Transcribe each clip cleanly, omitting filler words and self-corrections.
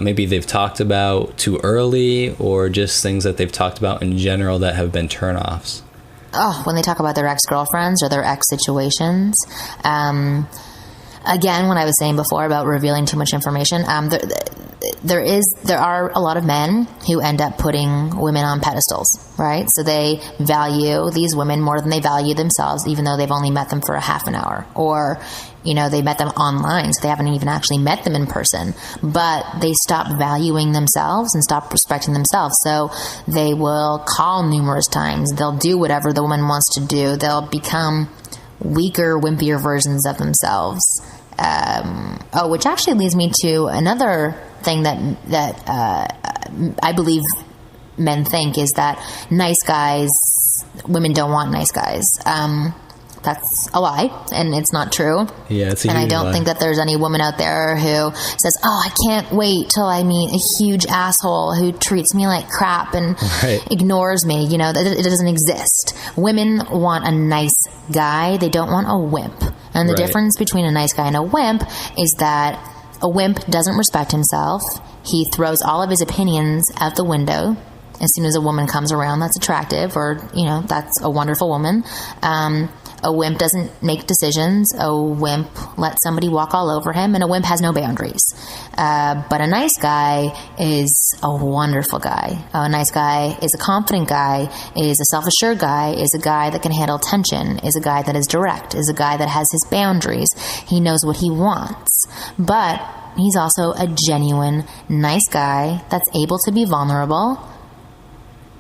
maybe they've talked about too early, or just things that they've talked about in general that have been turnoffs? Oh, when they talk about their ex-girlfriends or their ex-situations. Again, what I was saying before about revealing too much information, there are a lot of men who end up putting women on pedestals, right? So they value these women more than they value themselves, even though they've only met them for a half an hour, or, you know, they met them online, so they haven't even actually met them in person, but they stop valuing themselves and stop respecting themselves. So they will call numerous times. They'll do whatever the woman wants to do. They'll become weaker, wimpier versions of themselves. Which actually leads me to another thing that I believe men think, is that nice guys, women don't want nice guys. That's a lie, and it's not true. Yeah, it's a huge And I don't lie. think that there's any woman out there who says, "Oh, I can't wait till I meet a huge asshole who treats me like crap and ignores me." You know, it doesn't exist. Women want a nice guy. They don't want a wimp. And the difference between a nice guy and a wimp is that a wimp doesn't respect himself. He throws all of his opinions out the window as soon as a woman comes around that's attractive, or, you know, that's a wonderful woman. A wimp doesn't make decisions. A wimp lets somebody walk all over him, and a wimp has no boundaries. But a nice guy is a wonderful guy. A nice guy is a confident guy, is a self-assured guy, is a guy that can handle tension, is a guy that is direct, is a guy that has his boundaries. He knows what he wants. But he's also a genuine, nice guy that's able to be vulnerable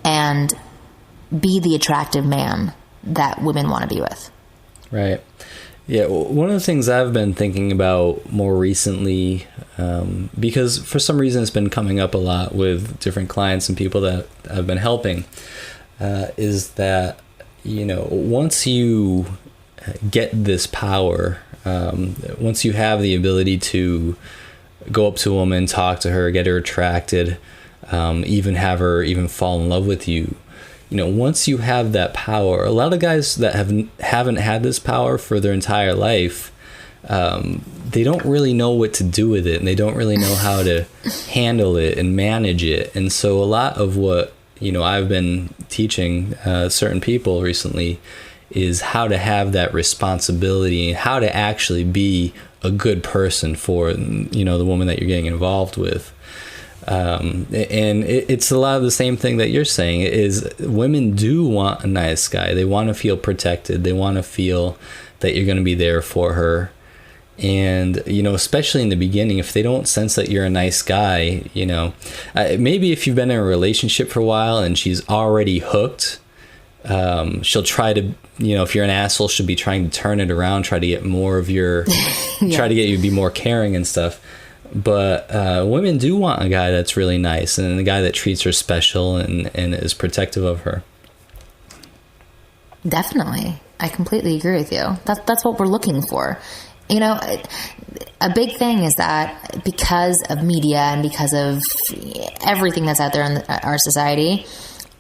and be the attractive man that women want to be with. Right. Yeah. One of the things I've been thinking about more recently, because for some reason it's been coming up a lot with different clients and people that I've been helping, is that, you know, once you get this power, once you have the ability to go up to a woman, talk to her, get her attracted, even have her even fall in love with you, you know, once you have that power, a lot of guys that haven't had this power for their entire life, they don't really know what to do with it, and they don't really know how to handle it and manage it. And so a lot of what, you know, I've been teaching certain people recently is how to have that responsibility and how to actually be a good person for, you know, the woman that you're getting involved with. And it's a lot of the same thing that you're saying, is women do want a nice guy. They want to feel protected. They want to feel that you're going to be there for her. And, you know, especially in the beginning, if they don't sense that you're a nice guy, you know, maybe if you've been in a relationship for a while and she's already hooked, she'll try to, you know, if you're an asshole, she'll be trying to turn it around, try to get more of your, try to get you to be more caring and stuff. But women do want a guy that's really nice, and a guy that treats her special and is protective of her. Definitely. I completely agree with you. That's what we're looking for. You know, a big thing is that because of media and because of everything that's out there in our society,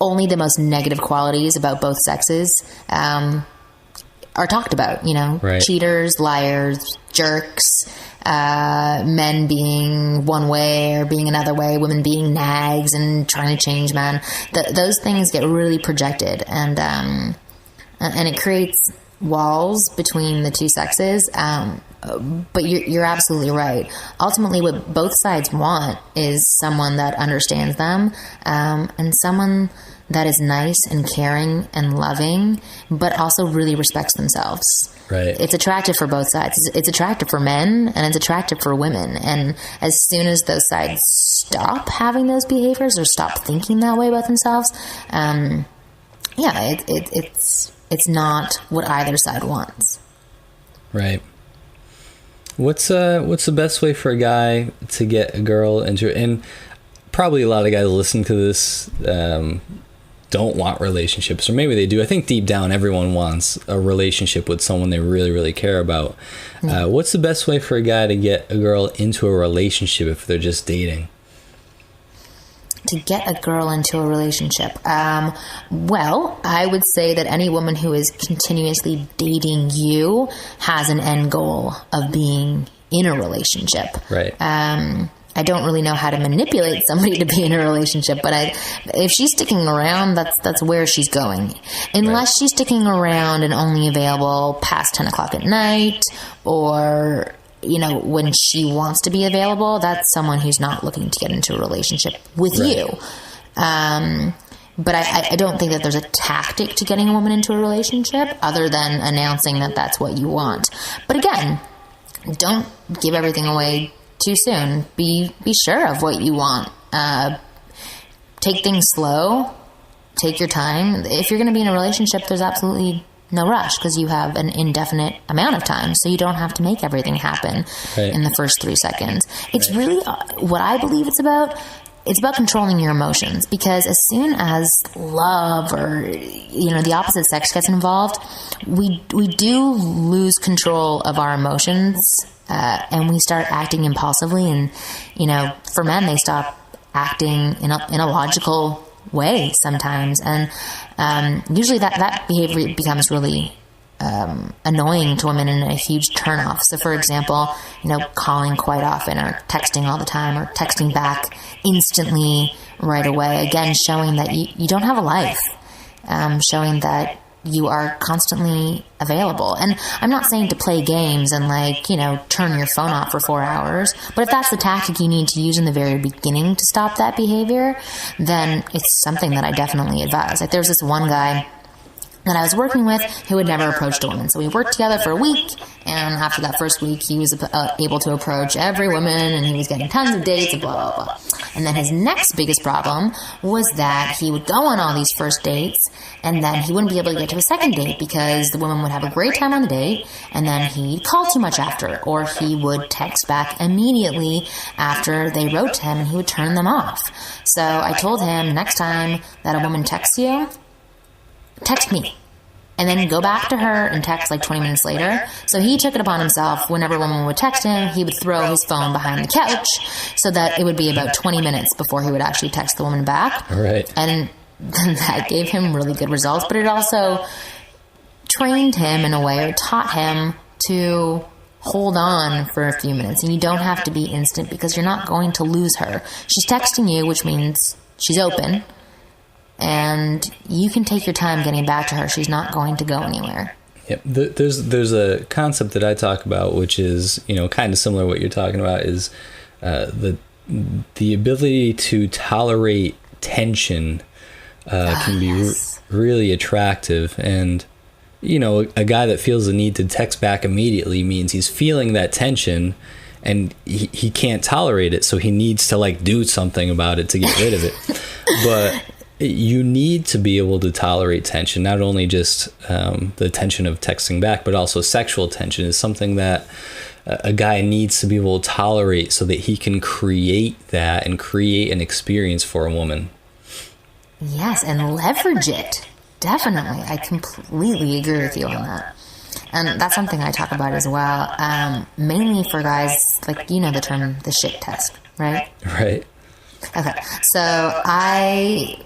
only the most negative qualities about both sexes are talked about, you know, cheaters, liars, jerks, men being one way or being another way, women being nags and trying to change men. Those things get really projected, and it creates walls between the two sexes. But you're absolutely right. Ultimately, what both sides want is someone that understands them, and someone that is nice and caring and loving, but also really respects themselves. Right. It's attractive for both sides. It's attractive for men, and it's attractive for women. And as soon as those sides stop having those behaviors or stop thinking that way about themselves, it's not what either side wants. Right. What's the best way for a guy to get a girl into it? And probably a lot of guys listening to this don't want relationships, or maybe they do. I think deep down everyone wants a relationship with someone they really, really care about. What's the best way for a guy to get a girl into a relationship if they're just dating? To get a girl into a relationship? Well, I would say that any woman who is continuously dating you has an end goal of being in a relationship. Right. I I don't really know how to manipulate somebody to be in a relationship, but if she's sticking around, that's where she's going. Unless she's sticking around and only available past 10 o'clock at night, or, when she wants to be available, that's someone who's not looking to get into a relationship with you. But I don't think that there's a tactic to getting a woman into a relationship other than announcing that that's what you want. But again, don't give everything away too soon. Be sure of what you want. Take things slow. Take your time. If you're going to be in a relationship, there's absolutely no rush because you have an indefinite amount of time, so you don't have to make everything happen in the first 3 seconds. It's really what I believe it's about. It's about controlling your emotions, because as soon as love or, the opposite sex gets involved, we do lose control of our emotions, and we start acting impulsively. And, for men, they stop acting in a logical way sometimes. And usually that behavior becomes really annoying to women and a huge turnoff. So, for example, calling quite often or texting all the time or texting back instantly right away. Again, showing that you don't have a life, showing that you are constantly available. And I'm not saying to play games and turn your phone off for 4 hours, but if that's the tactic you need to use in the very beginning to stop that behavior, then it's something that I definitely advise. Like, there's this one guy that I was working with who had never approached a woman. So we worked together for a week, and after that first week, he was able to approach every woman, and he was getting tons of dates and blah, blah, blah. And then his next biggest problem was that he would go on all these first dates, and then he wouldn't be able to get to a second date because the woman would have a great time on the date, and then he'd call too much after, or he would text back immediately after they wrote to him, and he would turn them off. So I told him, next time that a woman texts you, text me, and then go back to her and text 20 minutes later. So he took it upon himself, whenever a woman would text him, he would throw his phone behind the couch so that it would be about 20 minutes before he would actually text the woman back. Right. And that gave him really good results, but it also trained him in a way, or taught him to hold on for a few minutes. And you don't have to be instant, because you're not going to lose her. She's texting you, which means she's open. And you can take your time getting back to her. She's not going to go anywhere. Yep. There's a concept that I talk about, which is, kind of similar to what you're talking about, is the ability to tolerate tension can be really attractive. And, a guy that feels the need to text back immediately means he's feeling that tension, and he can't tolerate it. So he needs to do something about it to get rid of it. But you need to be able to tolerate tension, not only just the tension of texting back, but also sexual tension is something that a guy needs to be able to tolerate so that he can create that and create an experience for a woman. Yes, and leverage it. Definitely. I completely agree with you on that. And that's something I talk about as well, mainly for guys, the term, the shit test, right? Right. Okay, so I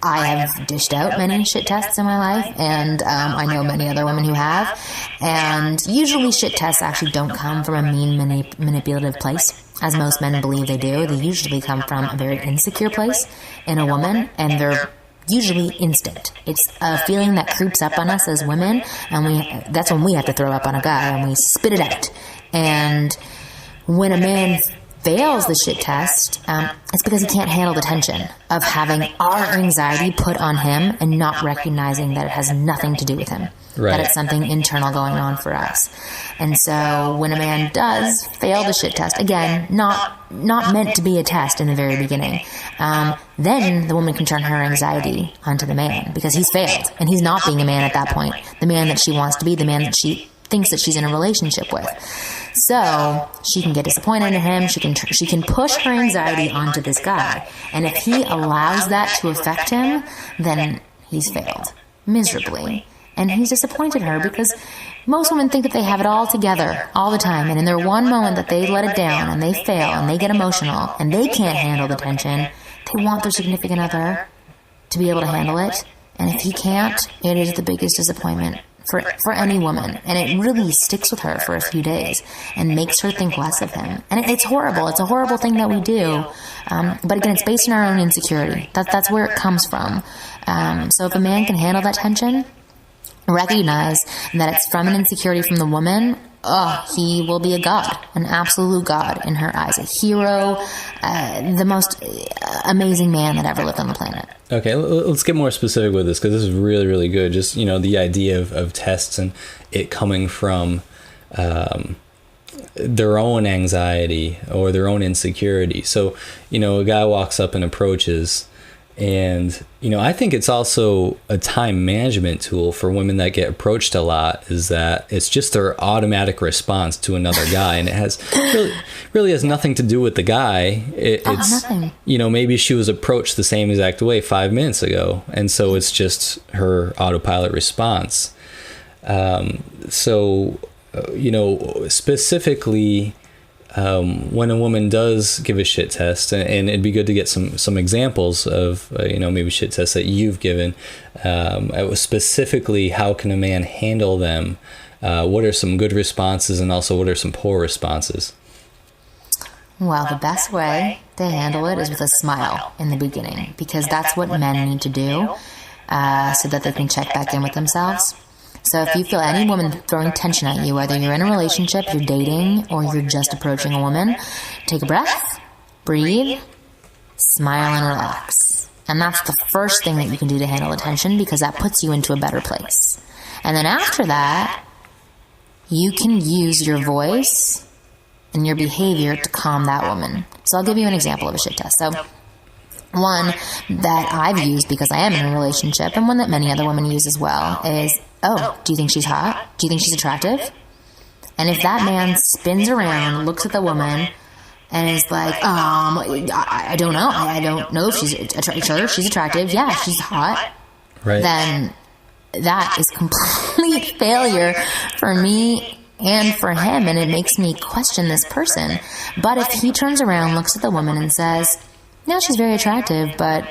have dished out many shit tests in my life, and I know many other women who have. And usually shit tests actually don't come from a mean, manipulative place, as most men believe they do. They usually come from a very insecure place in a woman, and they're usually instant. It's a feeling that creeps up on us as women, and that's when we have to throw up on a guy, and we spit it out. And when a man fails the shit test, it's because he can't handle the tension of having our anxiety put on him and not recognizing that it has nothing to do with him. Right. That it's something internal going on for us. And so when a man does fail the shit test, again, not meant to be a test in the very beginning, then the woman can turn her anxiety onto the man because he's failed. And he's not being a man at that point. The man that she wants to be, the man that she thinks that she's in a relationship with. So she can get disappointed in him. She can push her anxiety onto this guy. And if he allows that to affect him, then he's failed miserably. And he's disappointed her because most women think that they have it all together all the time. And in their one moment that they let it down and they fail and they get emotional and they can't handle the tension, they want their significant other to be able to handle it. And if he can't, it is the biggest disappointment for any woman, and it really sticks with her for a few days and makes her think less of him. And it's horrible. It's a horrible thing that we do. But again, it's based on our own insecurity. That's where it comes from. So if a man can handle that tension, recognize that it's from an insecurity from the woman, he will be a god, an absolute god in her eyes, a hero, the most amazing man that ever lived on the planet. Okay, let's get more specific with this, because this is really, really good. Just, the idea of tests and it coming from their own anxiety or their own insecurity. So, a guy walks up and approaches, and, I think it's also a time management tool for women that get approached a lot, is that it's just their automatic response to another guy. And it has really has nothing to do with the guy. It's nothing. Maybe she was approached the same exact way 5 minutes ago. And so it's just her autopilot response. Specifically, when a woman does give a shit test, and it'd be good to get some examples of maybe shit tests that you've given, specifically, how can a man handle them? What are some good responses, and also what are some poor responses? Well, the best way to handle it is with a smile in the beginning, because that's what men need to do, so that they can check back in with themselves. So if you feel any woman throwing tension at you, whether you're in a relationship, you're dating, or you're just approaching a woman, take a breath, breathe, smile, and relax. And that's the first thing that you can do to handle the tension, because that puts you into a better place. And then after that, you can use your voice and your behavior to calm that woman. So I'll give you an example of a shit test. So one that I've used because I am in a relationship, and one that many other women use as well, is, do you think she's hot? Do you think she's attractive? And if that man spins around, looks at the woman, and is like, I don't know. I don't know if she's sure she's attractive. Yeah, she's hot. Right. Then that is complete failure for me and for him, and it makes me question this person. But if he turns around, looks at the woman, and says, no, she's very attractive, but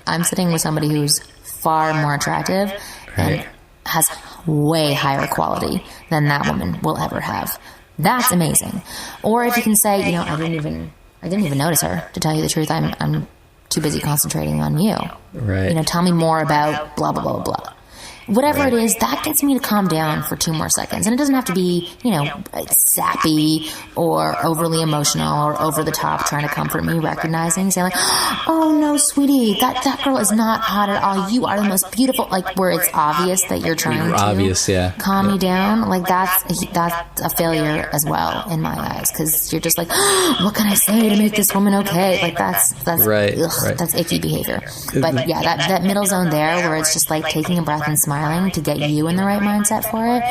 I'm sitting with somebody who's far more attractive, right, and has way higher quality than that woman will ever have. That's amazing. Or if you can say, I didn't even notice her, to tell you the truth. I'm too busy concentrating on you. Right. Tell me more about blah, blah, blah, blah. Whatever it is, that gets me to calm down for 2 more seconds. And it doesn't have to be, sappy or overly emotional or over the top trying to comfort me, recognizing, saying like, oh no, sweetie, that girl is not hot at all. You are the most beautiful, like where it's obvious that you're trying to calm me down. Like that's a failure as well in my eyes, because you're just like, what can I say to make this woman okay? Like that's right. That's icky behavior. But yeah, that middle zone there where it's just like taking a breath and smiling to get you in the right mindset for it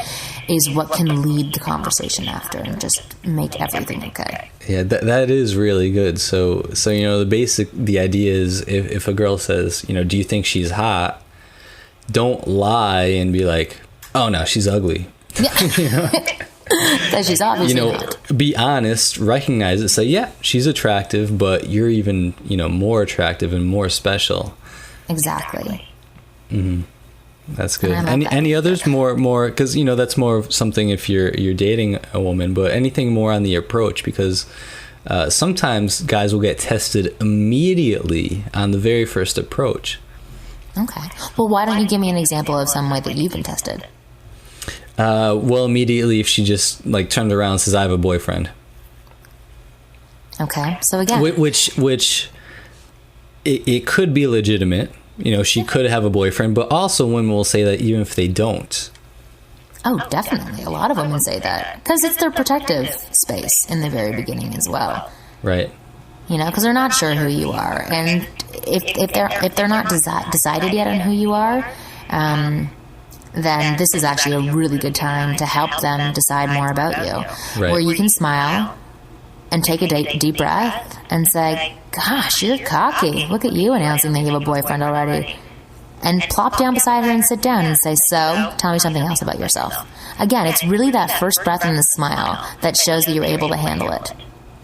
is what can lead the conversation after and just make everything okay. Yeah, that is really good. So the idea is if a girl says, do you think she's hot? Don't lie and be like, oh no, she's ugly. Yeah. Because she's obviously not. Be honest, recognize it, say, yeah, she's attractive, but you're even, more attractive and more special. Exactly. Mm-hmm. That's good. Any others more because that's more of something if you're dating a woman, but anything more on the approach, because sometimes guys will get tested immediately on the very first approach. Okay. Well, why don't you give me an example of some way that you've been tested? Well, immediately if she just turned around and says, I have a boyfriend. Okay. So again, which it could be legitimate. She could have a boyfriend, but also women will say that even if they don't. Oh, definitely. A lot of women say that because it's their protective space in the very beginning as well. Right. Because they're not sure who you are, and if they're not decided yet on who you are, then this is actually a really good time to help them decide more about you. Right. Where you can smile and take a deep breath and say, gosh, you're cocky. Look at you announcing that you have a boyfriend already. And plop down beside her and sit down and say, so, tell me something else about yourself. Again, it's really that first breath and the smile that shows that you're able to handle it.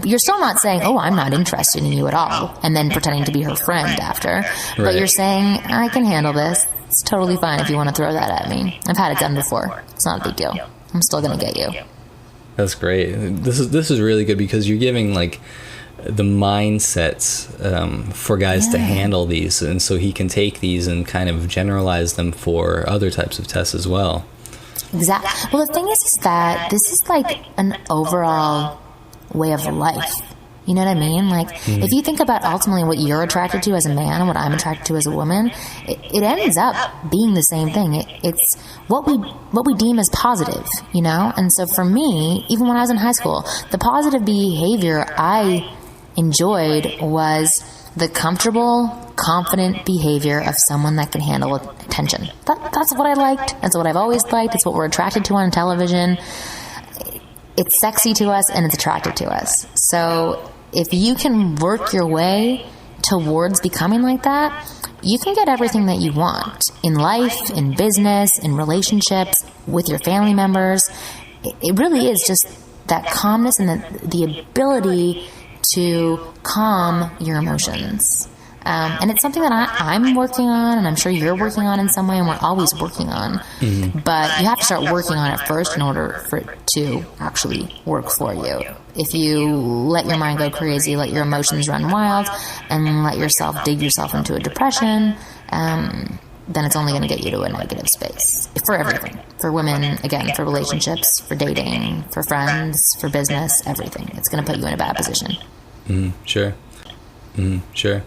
You're still not saying, oh, I'm not interested in you at all, and then pretending to be her friend after. But you're saying, I can handle this. It's totally fine if you want to throw that at me. I've had it done before. It's not a big deal. I'm still going to get you. That's great. This is really good because you're giving like the mindsets for guys to handle these, and so he can take these and kind of generalize them for other types of tests as well. Exactly. Well, the thing is that this is like an overall way of life. You know what I mean? Like, if you think about ultimately what you're attracted to as a man and what I'm attracted to as a woman, it ends up being the same thing. It's what we deem as positive, you know? And so for me, even when I was in high school, the positive behavior I enjoyed was the comfortable, confident behavior of someone that can handle attention. That's what I liked. That's what I've always liked. It's what we're attracted to on television. It's sexy to us and it's attractive to us. So if you can work your way towards becoming like that, you can get everything that you want in life, in business, in relationships, with your family members. It really is just that calmness and the ability to calm your emotions. And it's something that I'm working on, and I'm sure you're working on in some way, and we're always working on. But you have to start working on it first in order for it to actually work for you. If you let your mind go crazy, let your emotions run wild, and let yourself dig yourself into a depression, then it's only going to get you to a negative space. For everything. For women, again, for relationships, for dating, for friends, for business, everything. It's going to put you in a bad position. Sure. Sure.